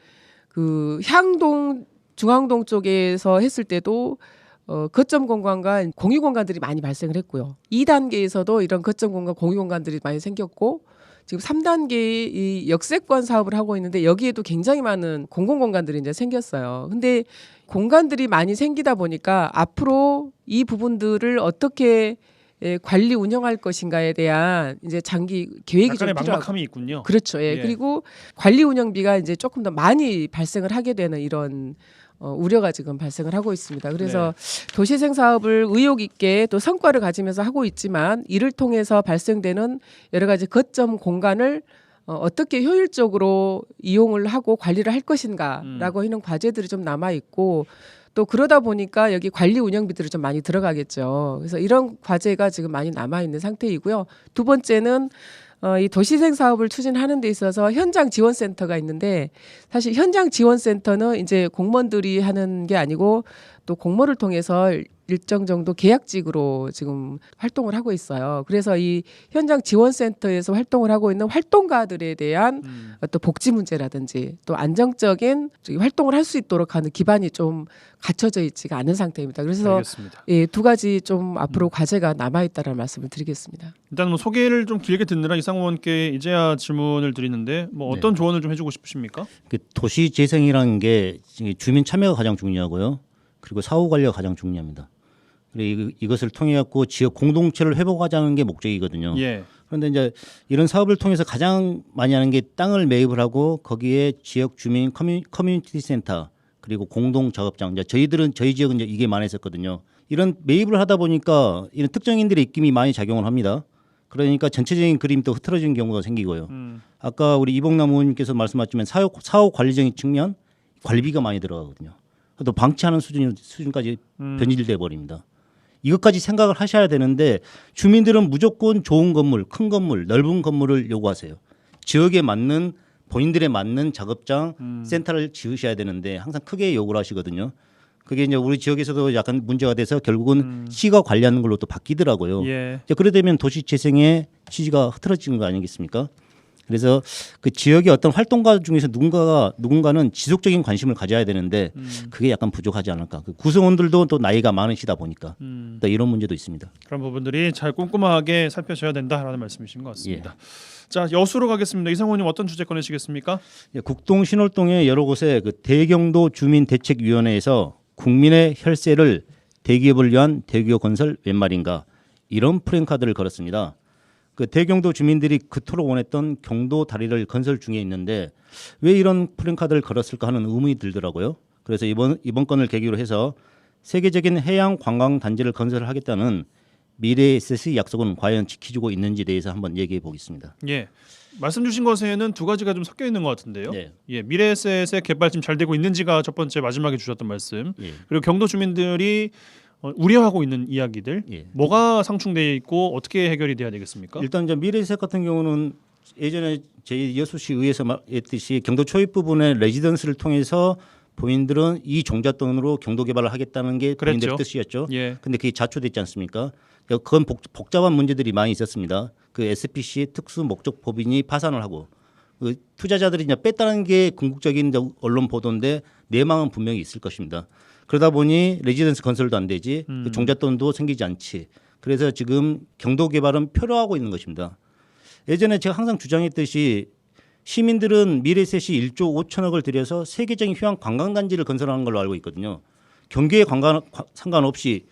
그 향동 중앙동 쪽에서 했을 때도 거점 공간과 공유 공간들이 많이 발생을 했고요. 2단계에서도 이런 거점 공간, 공유 공간들이 많이 생겼고 지금 3단계 이 역세권 사업을 하고 있는데 여기에도 굉장히 많은 공공 공간들이 이제 생겼어요. 근데 공간들이 많이 생기다 보니까 앞으로 이 부분들을 어떻게 관리 운영할 것인가에 대한 이제 장기 계획이 좀 약간의 필요하고 막막함이 있군요. 그렇죠. 예. 예. 그리고 관리 운영비가 이제 조금 더 많이 발생을 하게 되는 이런 우려가 지금 발생을 하고 있습니다. 그래서 도시재생 사업을 의욕 있게 또 성과를 가지면서 하고 있지만 이를 통해서 발생되는 여러 가지 거점 공간을 어떻게 효율적으로 이용을 하고 관리를 할 것인가라고 하는 과제들이 좀 남아 있고 또 그러다 보니까 여기 관리 운영비들이 좀 많이 들어가겠죠. 그래서 이런 과제가 지금 많이 남아 있는 상태이고요. 두 번째는 이 도시재생 사업을 추진하는 데 있어서 현장 지원센터가 있는데 사실 현장 지원센터는 이제 공무원들이 하는 게 아니고 또 공모를 통해서 일정 정도 계약직으로 지금 활동을 하고 있어요. 그래서 이 현장 지원센터에서 활동을 하고 있는 활동가들에 대한 어떤 복지 문제라든지 또 안정적인 활동을 할 수 있도록 하는 기반이 좀 갖춰져 있지가 않은 상태입니다. 그래서 알겠습니다. 예, 두 가지 좀 앞으로 과제가 남아 있다라는 말씀을 드리겠습니다. 일단 뭐 소개를 좀 길게 듣느라 이상호 의원께 이제야 질문을 드리는데 뭐 어떤 조언을 좀 해주고 싶으십니까? 도시 재생이라는 게 주민 참여가 가장 중요하고요. 그리고 사후 관리가 가장 중요합니다. 그리고 이것을 통해 갖고 지역 공동체를 회복하자는 게 목적이거든요. 예. 그런데 이제 이런 사업을 통해서 가장 많이 하는 게 땅을 매입을 하고 거기에 지역 주민 커뮤니티 센터 그리고 공동 작업장. 저희 지역은 이제 이게 많이 했었거든요. 이런 매입을 하다 보니까 이런 특정인들의 입김이 많이 작용을 합니다. 그러니까 전체적인 그림도 흐트러지는 경우가 생기고요. 아까 우리 이봉남 의원님께서 말씀하셨지만 사후 관리적인 측면 관리비가 많이 들어가거든요. 또 방치하는 수준까지 변질돼 버립니다. 이것까지 생각을 하셔야 되는데 주민들은 무조건 좋은 건물, 큰 건물, 넓은 건물을 요구하세요. 지역에 맞는 본인들에 맞는 작업장, 센터를 지으셔야 되는데 항상 크게 요구를 하시거든요. 그게 이제 우리 지역에서도 약간 문제가 돼서 결국은 시가 관리하는 걸로 또 바뀌더라고요. 예. 그러다 보면 도시 재생의 취지가 흐트러지는 거 아니겠습니까? 그래서 그 지역의 어떤 활동가 중에서 누군가는 지속적인 관심을 가져야 되는데 그게 약간 부족하지 않을까. 그 구성원들도 또 나이가 많으시다 보니까 또 이런 문제도 있습니다. 그런 부분들이 잘 꼼꼼하게 살펴져야 된다라는 말씀이신 것 같습니다. 자, 여수로 가겠습니다. 이상호 의원님 어떤 주제 꺼내시겠습니까? 국동 신월동의 여러 곳에 그 대경도 주민대책위원회에서 국민의 혈세를 대기업을 위한 대기업 건설 웬 말인가 이런 프랭카드를 걸었습니다. 그 대경도 주민들이 그토록 원했던 경도 다리를 건설 중에 있는데 왜 이런 프랭카드를 걸었을까 하는 의문이 들더라고요. 그래서 이번 건을 계기로 해서 세계적인 해양 관광 단지를 건설하겠다는 미래의 SSE 약속은 과연 지켜지고 있는지에 대해서 한번 얘기해 보겠습니다. 예. 말씀 주신 것에는 두 가지가 좀 섞여 있는 것 같은데요. 네. 예, 미래에셋의 개발 지금 잘 되고 있는지가 첫 번째 마지막에 주셨던 말씀. 예. 그리고 경도 주민들이 우려하고 있는 이야기들 예. 뭐가 상충되어 있고 어떻게 해결이 돼야 되겠습니까? 일단 이제 미래에셋 같은 경우는 예전에 제 여수시 의회에서 말했듯이 경도 초입 부분의 레지던스를 통해서 본인들은 이 종잣돈으로 경도 개발을 하겠다는 게 본인들의 그랬죠. 뜻이었죠. 예. 근데 그게 자초됐지 않습니까? 그건 복잡한 문제들이 많이 있었습니다. 그 SPC 특수 목적 법인이 파산을 하고 그 투자자들이 이제 뺐다는 게 궁극적인 이제 언론 보도인데 내막은 분명히 있을 것입니다. 그러다 보니 레지던스 건설도 안 되지, 그 종잣돈도 생기지 않지. 그래서 지금 경도 개발은 표류하고 있는 것입니다. 예전에 제가 항상 주장했듯이 시민들은 미래셋이 1조 5천억을 들여서 세계적인 휴양 관광단지를 건설하는 걸로 알고 있거든요. 경기에 상관없이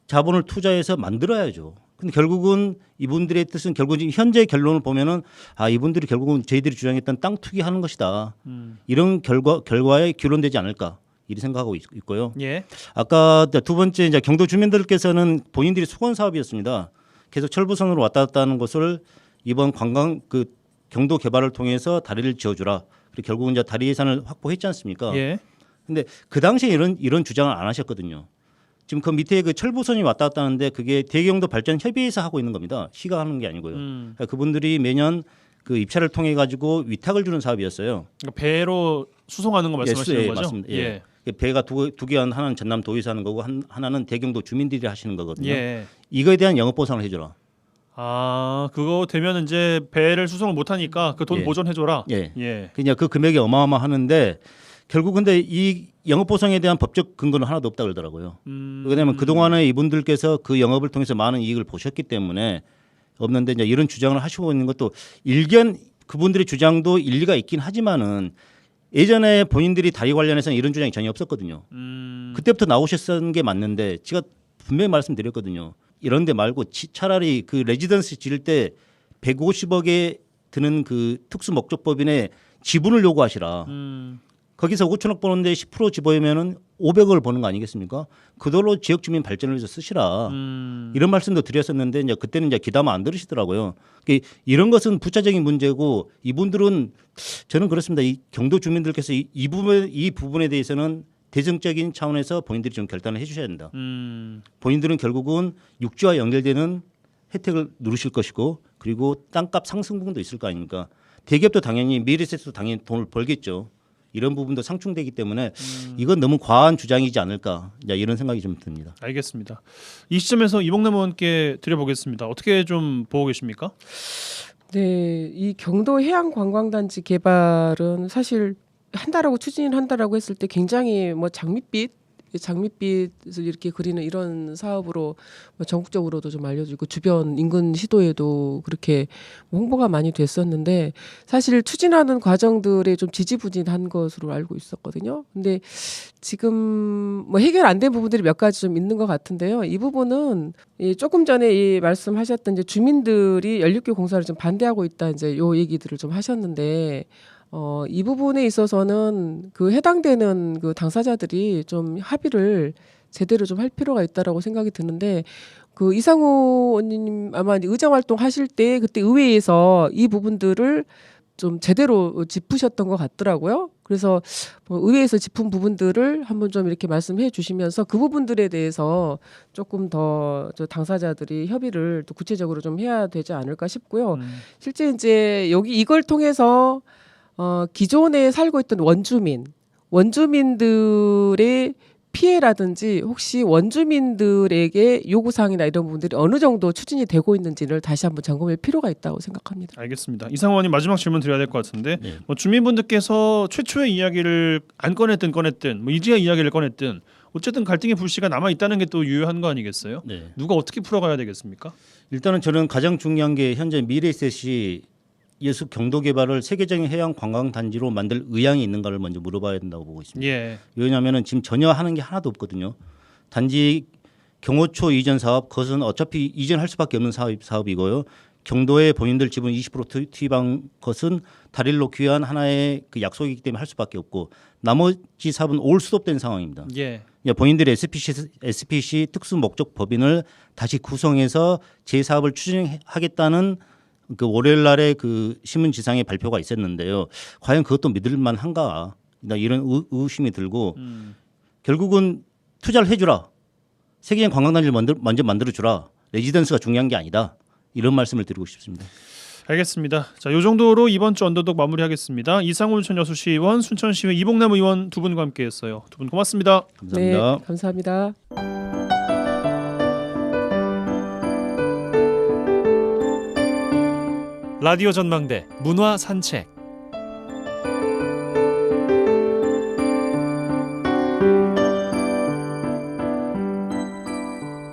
자본을 투자해서 만들어야죠. 근데 결국은 이분들의 뜻은 결국 현재 결론을 보면은 이분들이 결국은 저희들이 주장했던 땅 투기하는 것이다. 이런 결과에 귀론되지 않을까 이렇게 생각하고 있고요. 예. 아까 두 번째 이제 경도 주민들께서는 본인들이 수건 사업이었습니다. 계속 철부선으로 왔다 갔다 하는 것을 이번 관광 그 경도 개발을 통해서 다리를 지어주라. 그리고 결국은 이제 다리 예산을 확보했지 않습니까? 예. 근데 그 당시에 이런 주장을 안 하셨거든요. 지금 그 밑에 그 철부선이 왔다 갔다 하는데 그게 대경도 발전 협의회에서 하고 있는 겁니다. 시가 하는 게 아니고요. 그러니까 그분들이 매년 그 입찰을 통해 가지고 위탁을 주는 사업이었어요. 그러니까 배로 수송하는 거 말씀하시는 예, 거죠? 맞습니다. 예. 예. 배가 두 개 하나는 전남 도에서 하는 거고 하나는 대경도 주민들이 하시는 거거든요. 예. 이거에 대한 영업 보상을 해줘라. 그거 되면 이제 배를 수송을 못 하니까 그 돈 예. 보전해 줘라. 예. 예. 그냥 그 금액이 어마어마하는데 결국 근데 이 영업 보상에 대한 법적 근거는 하나도 없다 그러더라고요. 왜냐하면 그 동안에 이분들께서 그 영업을 통해서 많은 이익을 보셨기 때문에 없는데 이제 이런 주장을 하시고 있는 것도 일견 그분들의 주장도 일리가 있긴 하지만은 예전에 본인들이 다리 관련해서는 이런 주장이 전혀 없었거든요. 그때부터 나오셨던 게 맞는데 제가 분명히 말씀드렸거든요. 이런 데 말고 차라리 그 레지던스 지을 때 150억에 드는 그 특수 목적법인의 지분을 요구하시라. 거기서 5천억 버는데 10% 집어오면은 500억을 버는 거 아니겠습니까? 그 돈으로 지역 주민 발전을 위해서 쓰시라. 이런 말씀도 드렸었는데 이제 그때는 이제 귀담아 안 들으시더라고요. 이런 것은 부차적인 문제고 이분들은 저는 그렇습니다. 이 경도 주민들께서 이 부분에 대해서는 대승적인 차원에서 본인들이 좀 결단을 해주셔야 된다. 본인들은 결국은 육지와 연결되는 혜택을 누르실 것이고 그리고 땅값 상승 부분도 있을 거 아닙니까? 대기업도 당연히 미래셋도 당연히 돈을 벌겠죠. 이런 부분도 상충되기 때문에 이건 너무 과한 주장이지 않을까 이런 생각이 좀 듭니다. 알겠습니다. 이 시점에서 이봉남 의원께 드려보겠습니다. 어떻게 좀 보고 계십니까? 네, 이 경도 해양 관광단지 개발은 사실 한다라고 추진을 한다라고 했을 때 굉장히 뭐 장밋빛을 이렇게 그리는 이런 사업으로 뭐 전국적으로도 좀 알려지고 주변 인근 시도에도 그렇게 홍보가 많이 됐었는데 사실 추진하는 과정들에 좀 지지부진한 것으로 알고 있었거든요. 근데 지금 뭐 해결 안 된 부분들이 몇 가지 좀 있는 것 같은데요. 이 부분은 조금 전에 이 말씀하셨던 이제 주민들이 연립계 공사를 좀 반대하고 있다 이제 요 얘기들을 좀 하셨는데. 이 부분에 있어서는 그 해당되는 그 당사자들이 좀 합의를 제대로 좀 할 필요가 있다라고 생각이 드는데 그 이상호 의원님 아마 의정 활동 하실 때 그때 의회에서 이 부분들을 좀 제대로 짚으셨던 것 같더라고요. 그래서 뭐 의회에서 짚은 부분들을 한번 좀 이렇게 말씀해 주시면서 그 부분들에 대해서 조금 더 저 당사자들이 협의를 또 구체적으로 좀 해야 되지 않을까 싶고요. 실제 이제 여기 이걸 통해서 기존에 살고 있던 원주민들의 피해라든지 혹시 원주민들에게 요구사항이나 이런 부분들이 어느 정도 추진이 되고 있는지를 다시 한번 점검할 필요가 있다고 생각합니다. 알겠습니다. 이상호 의원님 마지막 질문 드려야 될 것 같은데 네. 뭐 주민분들께서 최초의 이야기를 안 꺼냈든 뭐 이제야 이야기를 꺼냈든 어쨌든 갈등의 불씨가 남아 있다는 게 또 유효한 거 아니겠어요? 네. 누가 어떻게 풀어가야 되겠습니까? 일단은 저는 가장 중요한 게 현재 미래셋이 여수 경도 개발을 세계적인 해양 관광 단지로 만들 의향이 있는가를 먼저 물어봐야 된다고 보고 있습니다. 예. 왜냐하면은 지금 전혀 하는 게 하나도 없거든요. 단지 경호초 이전 사업 그것은 어차피 이전할 수밖에 없는 사업이고요. 경도에 본인들 지분 20% 투입한 것은 다리를 놓기 위한 하나의 그 약속이기 때문에 할 수밖에 없고 나머지 사업은 올 수도 없는 상황입니다. 예. 본인들이 SPC 특수 목적 법인을 다시 구성해서 제 사업을 추진하겠다는 그 월요일 날에 그 신문지상에 발표가 있었는데요. 과연 그것도 믿을 만한가? 이런 의심이 들고 결국은 투자를 해주라. 세계적인 관광단지를 먼저 만들어 주라. 레지던스가 중요한 게 아니다. 이런 말씀을 드리고 싶습니다. 알겠습니다. 자, 요 정도로 이번 주 언더독 마무리하겠습니다. 이상훈 전 여수시 의원, 순천시의 이봉남 의원 두 분과 함께했어요. 두 분 고맙습니다. 감사합니다. 네, 감사합니다. 라디오 전망대 문화 산책.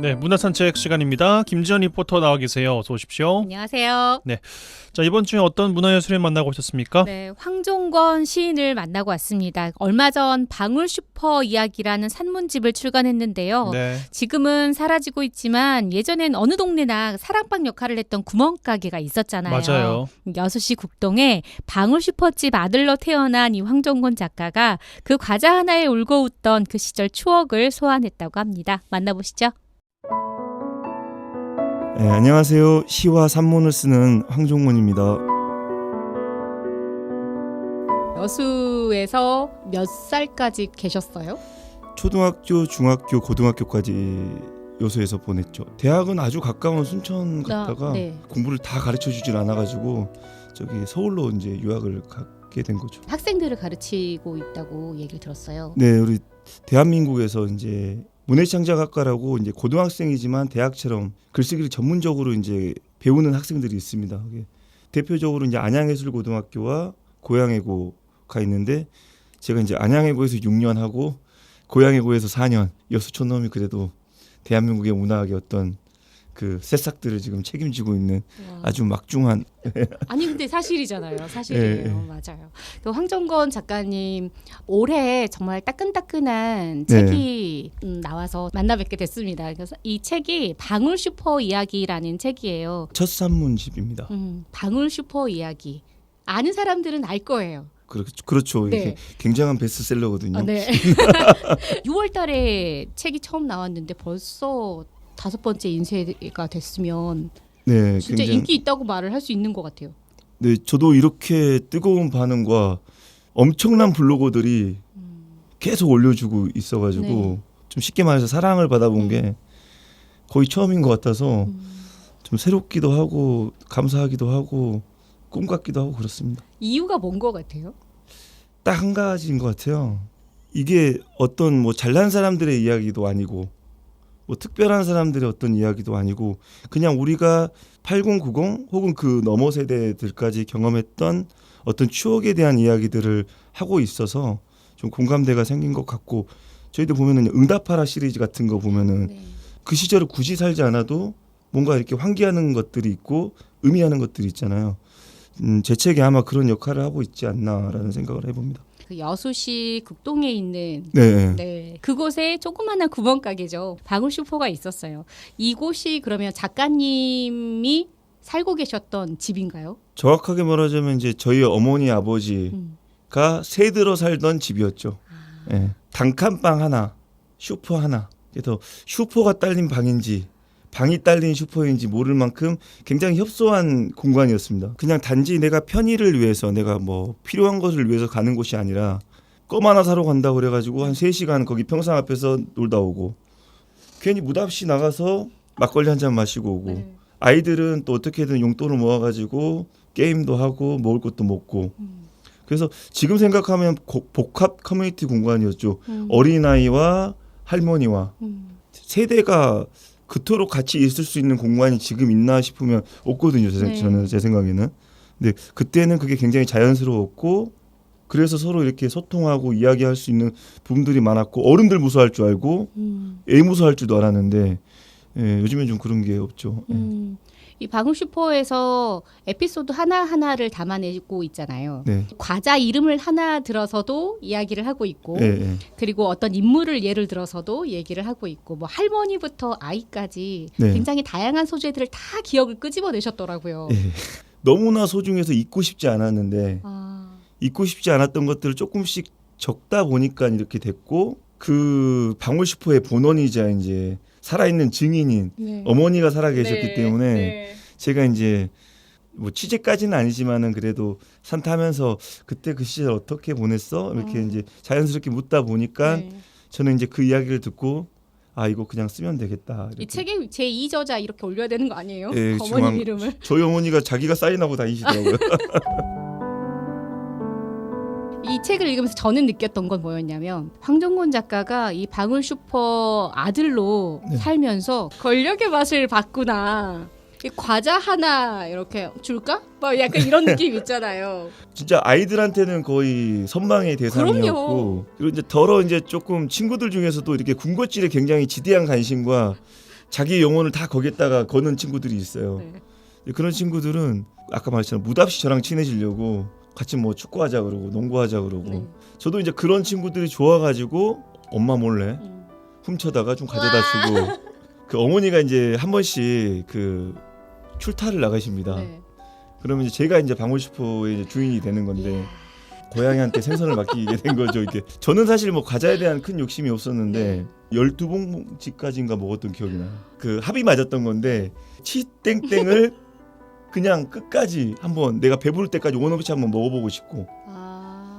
네, 문화산책 시간입니다. 김지연 리포터 나와 계세요. 어서 오십시오. 안녕하세요. 자, 이번 주에 어떤 문화예술인 만나고 오셨습니까? 네, 황종권 시인을 만나고 왔습니다. 얼마 전 방울 슈퍼 이야기라는 산문집을 출간했는데요. 네. 지금은 사라지고 있지만 예전엔 어느 동네나 사랑방 역할을 했던 구멍가게가 있었잖아요. 맞아요. 여수시 국동에 방울 슈퍼집 아들로 태어난 이 황종권 작가가 그 과자 하나에 울고 웃던 그 시절 추억을 소환했다고 합니다. 만나보시죠. 네, 안녕하세요. 시와 산문을 쓰는 황종문입니다. 여수에서 몇 살까지 계셨어요? 초등학교, 중학교, 고등학교까지 여수에서 보냈죠. 대학은 아주 가까운 순천 갔다가 네. 공부를 다 가르쳐 주질 않아가지고 저기 서울로 이제 유학을 가게 된 거죠. 학생들을 가르치고 있다고 얘기를 들었어요. 네, 우리 대한민국에서 이제 문해창작학과라고 이제 고등학생이지만 대학처럼 글쓰기를 전문적으로 이제 배우는 학생들이 있습니다. 대표적으로 이제 안양예술고등학교와 고양예고가 있는데 제가 이제 안양예고에서 6년 하고 고양예고에서 4년. 여수촌 놈이 그래도 대한민국의 문화학의 어떤 그 새싹들을 지금 책임지고 있는 와. 아주 막중한. 아니 근데 사실이잖아요. 사실이에요. 맞아요. 그 황종건 작가님 올해 정말 따끈따끈한 네. 책이 나와서 만나 뵙게 됐습니다. 그래서 이 책이 방울 슈퍼 이야기라는 책이에요. 첫 산문집입니다. 방울 슈퍼 이야기. 아는 사람들은 알 거예요. 그렇죠. 네. 이게 굉장한 베스트셀러거든요. 네. 6월 달에 책이 처음 나왔는데 벌써 5번째 인쇄가 됐으면 네, 진짜 굉장히- 인기 있다고 말을 할 수 있는 것 같아요. 네, 저도 이렇게 뜨거운 반응과 엄청난 블로거들이 계속 올려주고 있어가지고 네. 좀 쉽게 말해서 사랑을 받아본 게 거의 처음인 것 같아서 좀 새롭기도 하고 감사하기도 하고 꿈 같기도 하고 그렇습니다. 이유가 뭔 것 같아요? 딱 한 가지인 것 같아요. 이게 어떤 뭐 잘난 사람들의 이야기도 아니고 뭐 특별한 사람들의 어떤 이야기도 아니고 그냥 우리가 8090 혹은 그 너머 세대들까지 경험했던 어떤 추억에 대한 이야기들을 하고 있어서 좀 공감대가 생긴 것 같고 저희들 보면은 응답하라 시리즈 같은 거 보면은 네. 그 시절을 굳이 살지 않아도 뭔가 이렇게 환기하는 것들이 있고 의미하는 것들이 있잖아요. 제 책이 아마 그런 역할을 하고 있지 않나라는 생각을 해봅니다. 그 여수시 국동에 있는 네. 네, 그곳에 조그마한 구멍가게죠. 방울 슈퍼가 있었어요. 이곳이 그러면 작가님이 살고 계셨던 집인가요? 정확하게 말하자면 이제 저희 어머니 아버지가 새들어 살던 집이었죠. 예. 단칸방 하나, 슈퍼 하나. 그래서 슈퍼가 딸린 방인지 방이 딸린 슈퍼인지 모를 만큼 굉장히 협소한 공간이었습니다. 그냥 단지 내가 편의를 위해서 내가 뭐 필요한 것을 위해서 가는 곳이 아니라 껌 하나 사러 간다고 그래가지고 한 3시간 거기 평상 앞에서 놀다 오고 괜히 무답시 나가서 막걸리 한 잔 마시고 오고 네. 아이들은 또 어떻게든 용돈을 모아가지고 게임도 하고 먹을 것도 먹고 그래서 지금 생각하면 복합 커뮤니티 공간이었죠. 어린아이와 할머니와 세대가 그토록 같이 있을 수 있는 공간이 지금 있나 싶으면 없거든요. 네. 저는 제 생각에는. 근데 그때는 그게 굉장히 자연스러웠고 그래서 서로 이렇게 소통하고 이야기할 수 있는 부분들이 많았고 어른들 무서워할 줄 알고 애 무서워할 줄도 알았는데 요즘엔 좀 그런 게 없죠. 이 방울 슈퍼에서 에피소드 하나하나를 담아내고 있잖아요. 네. 과자 이름을 하나 들어서도 이야기를 하고 있고 그리고 어떤 인물을 예를 들어서도 얘기를 하고 있고 뭐 할머니부터 아이까지 네. 굉장히 다양한 소재들을 다 기억을 끄집어내셨더라고요. 너무나 소중해서 잊고 싶지 않았는데 아, 잊고 싶지 않았던 것들을 조금씩 적다 보니까 이렇게 됐고 그 방울 슈퍼의 본원이자 이제 살아있는 증인인 네. 어머니가 살아계셨기 네, 때문에 네. 제가 이제 뭐 취재까지는 아니지만은 그래도 산타하면서 그때 그 시절 어떻게 보냈어? 이렇게 이제 자연스럽게 묻다 보니까 네. 저는 이제 그 이야기를 듣고 아 이거 그냥 쓰면 되겠다. 이 이렇게. 책에 제 2저자 이렇게 올려야 되는 거 아니에요? 예, 어머님 이름을. 저희 어머니가 자기가 사인하고 다니시더라고요. 이 책을 읽으면서 저는 느꼈던 건 뭐였냐면 황정곤 작가가 이 방울슈퍼 아들로 네. 살면서 권력의 맛을 봤구나. 이 과자 하나 이렇게 줄까? 막 약간 이런 느낌 있잖아요. 진짜 아이들한테는 거의 선망의 대상이었고 그럼요. 그리고 이제 더러 이제 조금 친구들 중에서도 이렇게 군것질에 굉장히 지대한 관심과 자기 영혼을 다 거기에다가 거는 친구들이 있어요. 네. 그런 친구들은 아까 말했잖아요. 무답시 저랑 친해지려고 같이 뭐 축구하자 그러고 농구하자 그러고 네. 저도 이제 그런 친구들이 좋아가지고 엄마 몰래 훔쳐다가 좀 가져다 주고 그 어머니가 이제 한 번씩 그 출타를 나가십니다. 네. 그러면 이제 제가 이제 방울슈퍼의 이제 주인이 되는 건데 고양이한테 생선을 맡기게 된 거죠. 이게 저는 사실 뭐 과자에 대한 큰 욕심이 없었는데 12봉지까지인가 먹었던 기억이 나요. 그 합이 맞았던 건데 치땡땡을 그냥 끝까지 한번 내가 배부를 때까지 원 없이 한번 먹어보고 싶고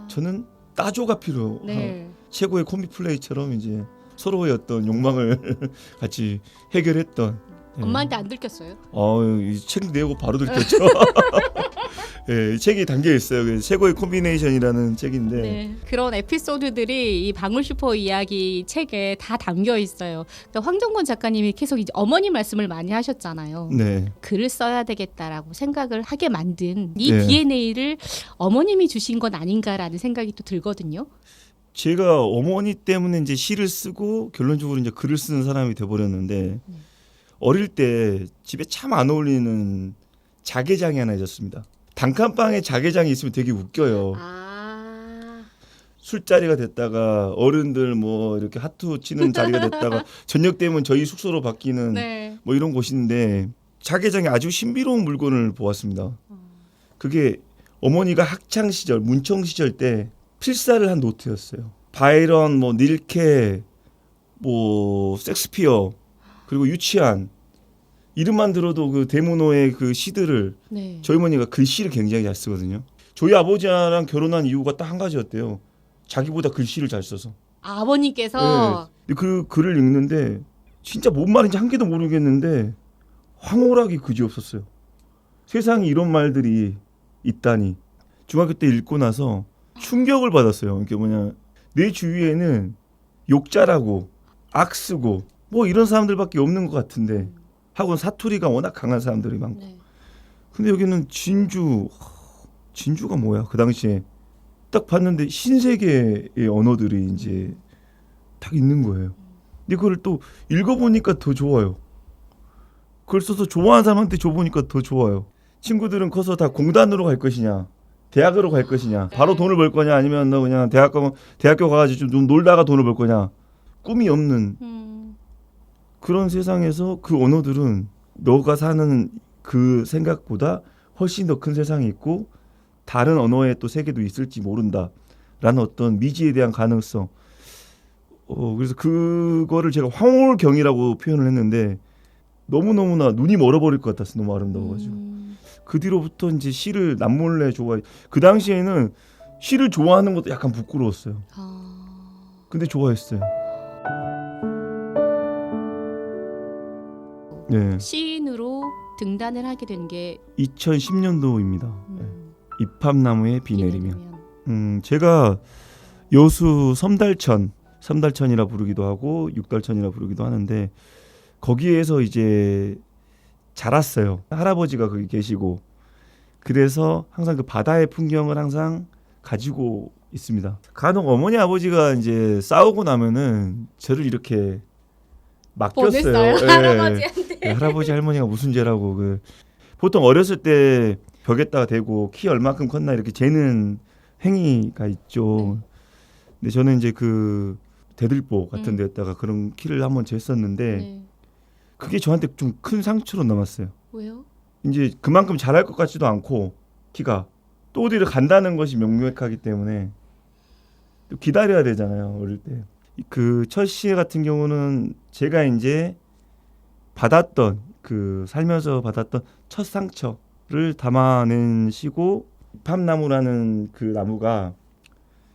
저는 따조가 필요. 네. 최고의 콤비 플레이처럼 이제 서로의 어떤 욕망을 같이 해결했던. 예. 엄마한테 안 들켰어요? 이 책 내고 바로 들켰죠. 예, 이 책이 담겨 있어요. 그 최고의 콤비네이션이라는 책인데. 네. 그런 에피소드들이 이 방울슈퍼 이야기 책에 다 담겨 있어요. 그러니까 황정곤 작가님이 계속 이제 어머니 말씀을 많이 하셨잖아요. 네. 글을 써야 되겠다라고 생각을 하게 만든 이 네. DNA를 어머님이 주신 건 아닌가라는 생각이 또 들거든요. 제가 어머니 때문에 이제 시를 쓰고 결론적으로 이제 글을 쓰는 사람이 돼버렸는데 어릴 때 집에 참 안 어울리는 자개장이 하나 있었습니다. 단칸방에 자개장이 있으면 되게 웃겨요. 술자리가 됐다가 어른들 뭐 이렇게 하트 치는 자리가 됐다가 저녁 되면 저희 숙소로 바뀌는 네. 뭐 이런 곳인데 자개장에 아주 신비로운 물건을 보았습니다. 그게 어머니가 학창 시절 문청 시절 때 필사를 한 노트였어요. 바이런 뭐 닐케 뭐 섹스피어 그리고 유치한 이름만 들어도 그 데모노의 그 시들을 네. 저희 어머니가 글씨를 굉장히 잘 쓰거든요. 저희 아버지랑 결혼한 이유가 딱 한 가지였대요. 자기보다 글씨를 잘 써서. 아버님께서 네. 그 글을 읽는데 진짜 뭔 말인지 한 개도 모르겠는데 황홀하기 그지없었어요. 세상에 이런 말들이 있다니. 중학교 때 읽고 나서 충격을 받았어요. 이게 뭐냐, 내 주위에는 욕잘하고 악쓰고 뭐 이런 사람들밖에 없는 것 같은데 하고 사투리가 워낙 강한 사람들이 많고. 네. 근데 여기는 진주가 뭐야? 그 당시에 딱 봤는데 신세계의 언어들이 이제 딱 있는 거예요. 근데 그걸 또 읽어보니까 더 좋아요. 그걸 써서 좋아하는 사람한테 줘보니까 더 좋아요. 친구들은 커서 다 공단으로 갈 것이냐, 대학으로 갈 것이냐, 바로 돈을 벌 거냐, 아니면 너 그냥 대학교 가가지고 좀 놀다가 돈을 벌 거냐, 꿈이 없는 그런 세상에서 그 언어들은 너가 사는 그 생각보다 훨씬 더 큰 세상이 있고 다른 언어의 또 세계도 있을지 모른다라는 어떤 미지에 대한 가능성. 그래서 그거를 제가 황홀경이라고 표현을 했는데 너무너무나 눈이 멀어버릴 것 같았어. 너무 아름다워가지고. 그 뒤로부터 이제 시를 남몰래 좋아해. 그 당시에는 시를 좋아하는 것도 약간 부끄러웠어요. 근데 좋아했어요. 네. 시인으로 등단을 하게 된 게 2010년도입니다. 입합나무에 비 내리면. 제가 여수 섬달천이라 부르기도 하고 육달천이라 부르기도 하는데 거기에서 이제 자랐어요. 할아버지가 거기 계시고 그래서 항상 그 바다의 풍경을 항상 가지고 있습니다. 간혹 어머니 아버지가 이제 싸우고 나면은 저를 이렇게 맡겼어요. 보냈어요. 예. 할아버지한테. 예, 할아버지 할머니가 무슨 죄라고. 보통 어렸을 때 벽에다가 대고 키 얼마큼 컸나 이렇게 재는 행위가 있죠. 근데 저는 이제 그 대들보 같은 데다가 그런 키를 한번 쟀었는데 네. 그게 저한테 좀 큰 상처로 남았어요. 왜요? 이제 그만큼 잘할 것 같지도 않고 키가 또 어디를 간다는 것이 명백하기 때문에 또 기다려야 되잖아요. 어릴 때. 그 첫 시 같은 경우는 제가 이제 받았던 그 살면서 받았던 첫 상처를 담아낸 시고 팜나무라는 그 나무가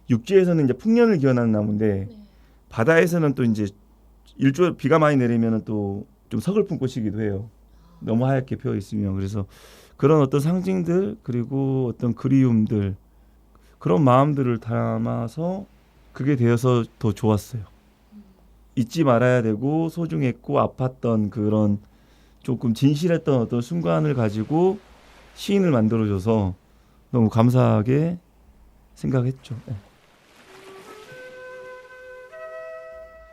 육지에서는 이제 풍년을 기원하는 나무인데 바다에서는 또 이제 일조 비가 많이 내리면 또 좀 서글픈 꽃이기도 해요. 너무 하얗게 피어 있으면. 그래서 그런 어떤 상징들 그리고 어떤 그리움들 그런 마음들을 담아서 그게 되어서 더 좋았어요. 잊지 말아야 되고 소중했고 아팠던 그런 조금 진실했던 어떤 순간을 가지고 시인을 만들어줘서 너무 감사하게 생각했죠. 네.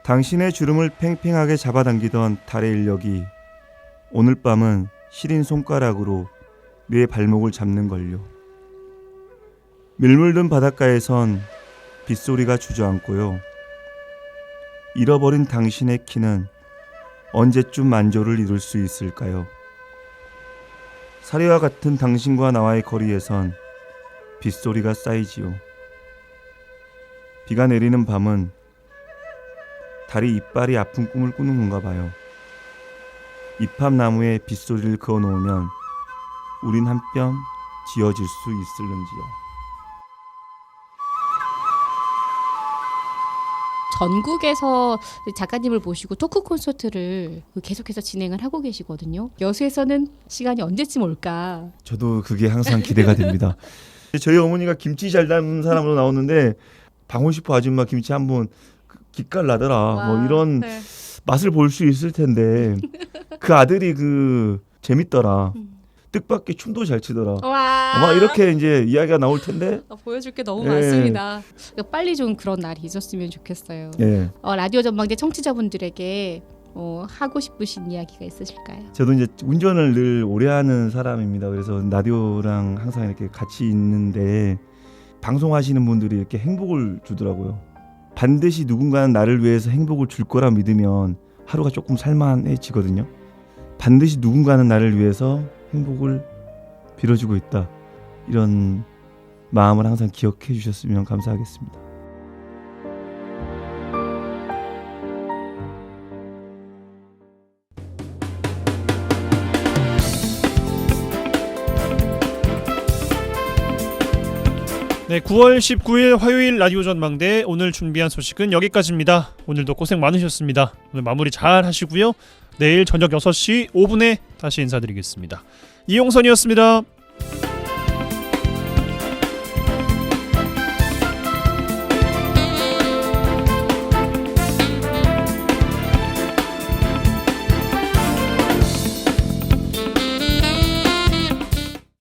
당신의 주름을 팽팽하게 잡아당기던 달의 인력이 오늘 밤은 시린 손가락으로 내 발목을 잡는걸요. 밀물든 바닷가에선 빗소리가 주저앉고요. 잃어버린 당신의 키는 언제쯤 만조를 이룰 수 있을까요? 사리와 같은 당신과 나와의 거리에선 빗소리가 쌓이지요. 비가 내리는 밤은 달이 이빨이 아픈 꿈을 꾸는 건가 봐요. 이팝나무에 빗소리를 그어놓으면 우린 한 뼘 지어질 수 있을는지요. 전국에서 작가님을 모시고 토크 콘서트를 계속해서 진행을 하고 계시거든요. 여수에서는 시간이 언제쯤 올까? 저도 그게 항상 기대가 됩니다. 저희 어머니가 김치 잘 담는 사람으로 나오는데 방울시포 아줌마 김치 한번 기깔 나더라. 뭐 이런 네. 맛을 볼 수 있을 텐데 그 아들이 재밌더라. 뜻밖의 춤도 잘 추더라. 와. 막 이렇게 이제 이야기가 나올 텐데. 보여줄 게 너무 예. 많습니다. 빨리 좀 그런 날이 있었으면 좋겠어요. 예. 라디오 전망대 청취자분들에게 하고 싶으신 이야기가 있으실까요? 저도 이제 운전을 늘 오래 하는 사람입니다. 그래서 라디오랑 항상 이렇게 같이 있는데 방송하시는 분들이 이렇게 행복을 주더라고요. 반드시 누군가는 나를 위해서 행복을 줄 거라 믿으면 하루가 조금 살만해지거든요. 반드시 누군가는 나를 위해서 행복을 빌어주고 있다. 이런 마음을 항상 기억해 주셨으면 감사하겠습니다. 네, 9월 19일 화요일 라디오 전망대 오늘 준비한 소식은 여기까지입니다. 오늘도 고생 많으셨습니다. 오늘 마무리 잘 하시고요. 내일 저녁 6시 5분에 다시 인사드리겠습니다. 이용선이었습니다.